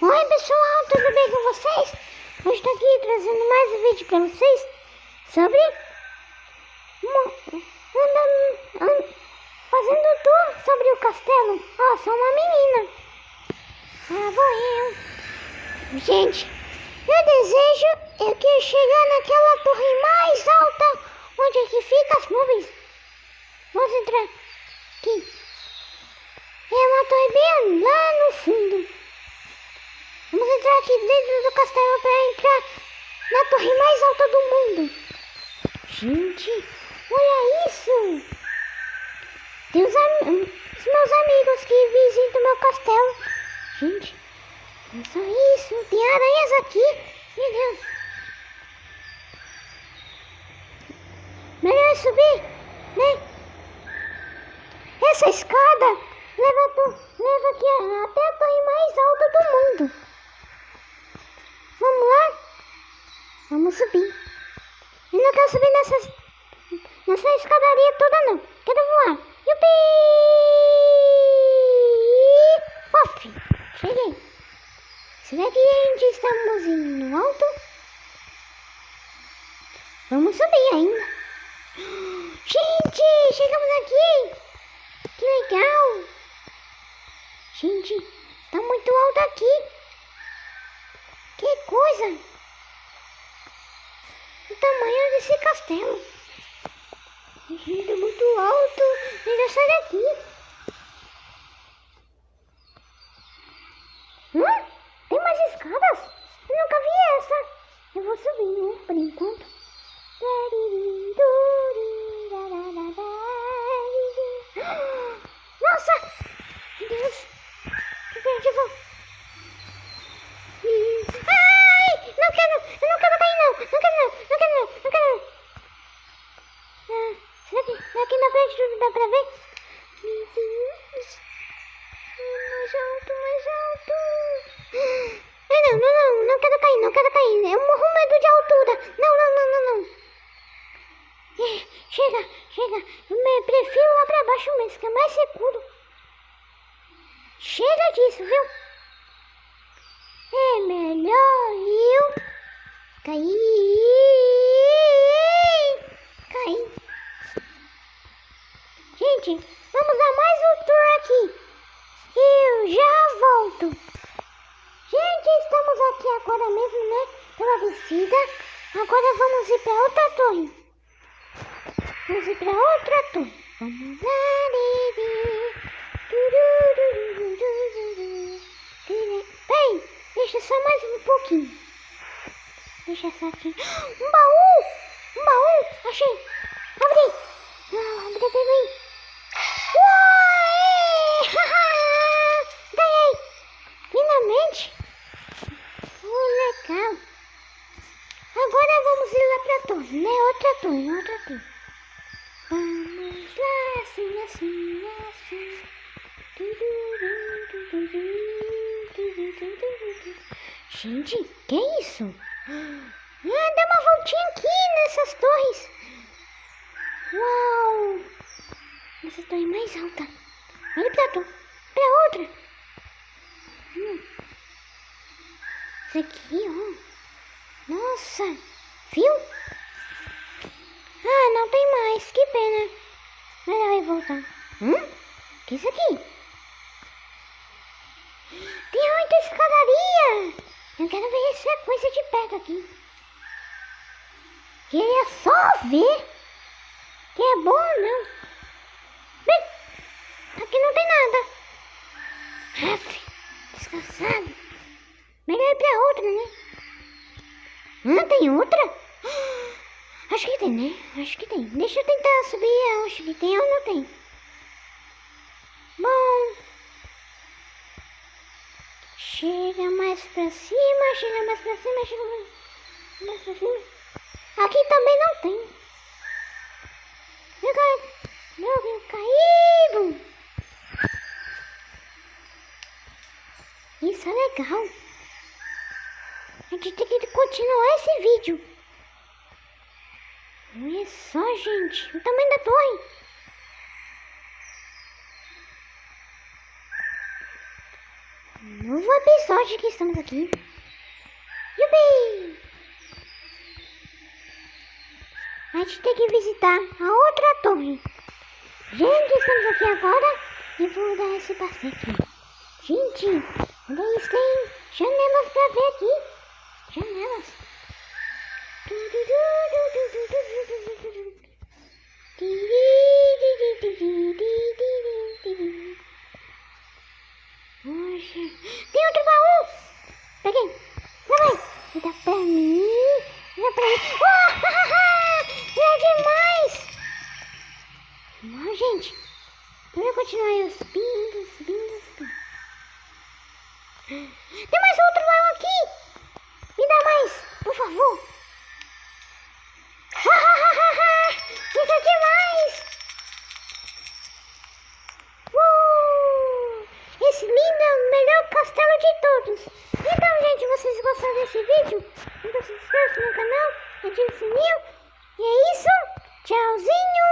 Oi pessoal, tudo bem com vocês? Hoje estou aqui trazendo mais um vídeo para vocês sobre fazendo um tour sobre o castelo. Ó, sou uma menina. Ah, vou eu. Gente, meu desejo é que chegar naquela torre mais alta, onde é que fica as nuvens. Vamos entrar aqui. É uma torre bem lá no fundo. Vamos entrar aqui dentro do castelo para entrar na torre mais alta do mundo. Gente, olha isso! Tem os meus amigos que visitam meu castelo. Gente, olha só isso. Tem aranhas aqui. Meu Deus. Melhor subir, né? Essa escada leva aqui até a torre mais alta do mundo. Vamos lá? Vamos subir. Eu não quero subir nessa escadaria toda não. Quero voar. Yupi! Pof! Cheguei. Será que a gente estamos indo no alto? Vamos subir ainda. Gente, chegamos aqui. Que legal. Gente, tá muito alto aqui. Que coisa! O tamanho desse castelo. Gente, é muito alto. Melhor sair daqui. Tem mais escadas? Eu nunca vi essa. Eu vou subir, né? Por enquanto. Nossa! Meu Deus! Que verde eu vou. Ai! Não quero cair não! Não quero não! Será que aqui na frente tudo dá pra ver? Meu Deus! Mais alto! Não quero cair! Eu morro medo de altura! Não! Chega! Eu prefiro lá pra baixo mesmo, que é mais seguro. Chega disso, viu? É melhor eu cair. Gente, vamos dar mais um tour aqui. Eu já volto. Gente, estamos aqui agora mesmo, né? Pela descida. Agora vamos ir para outra torre. Vamos lá. Peraí, deixa só mais um pouquinho. Deixa só aqui. Um baú! Achei! Abre bem. Ganhei! Finalmente! Legal! Agora vamos ir lá pra torre, né? Outra torre. Vamos lá, assim. Gente, que é isso? Dá uma voltinha aqui nessas torres. Uau! Essa torre mais alta. Olha pra outra. Isso aqui, ó. Nossa, viu? Ah, não tem mais. Que pena. Melhor eu voltar. Que é isso aqui? Tem muita escadaria. Eu quero ver essa coisa de perto aqui. Queria só ver. Que é bom ou não. Bem, aqui não tem nada. Descansado. Melhor ir pra outra, né? Tem outra? Acho que tem, né? Deixa eu tentar subir. Eu acho que tem ou não tem. Bom. Chega mais pra cima. Aqui também não tem. Meu caído. Isso é legal. A gente tem que continuar esse vídeo. Olha só, gente. O tamanho da torre. Novo episódio que estamos aqui. Yubi! A gente tem que visitar a outra torre. Gente, estamos aqui agora e vou dar esse passeio aqui. Gente, olha isso, tem janelas pra ver aqui. Janelas. Poxa, tem outro baú. Peguei. Vai. Me dá pra mim. Me dá pra mim. É demais. Não, gente. Vamos continuar aí subindo. Tem mais outro baú aqui. Me dá mais, por favor. Isso é demais. Esse lindo é o melhor castelo de todos. Então, gente, vocês gostaram desse vídeo? Então se inscreve no canal, ative o sininho. E é isso. Tchauzinho.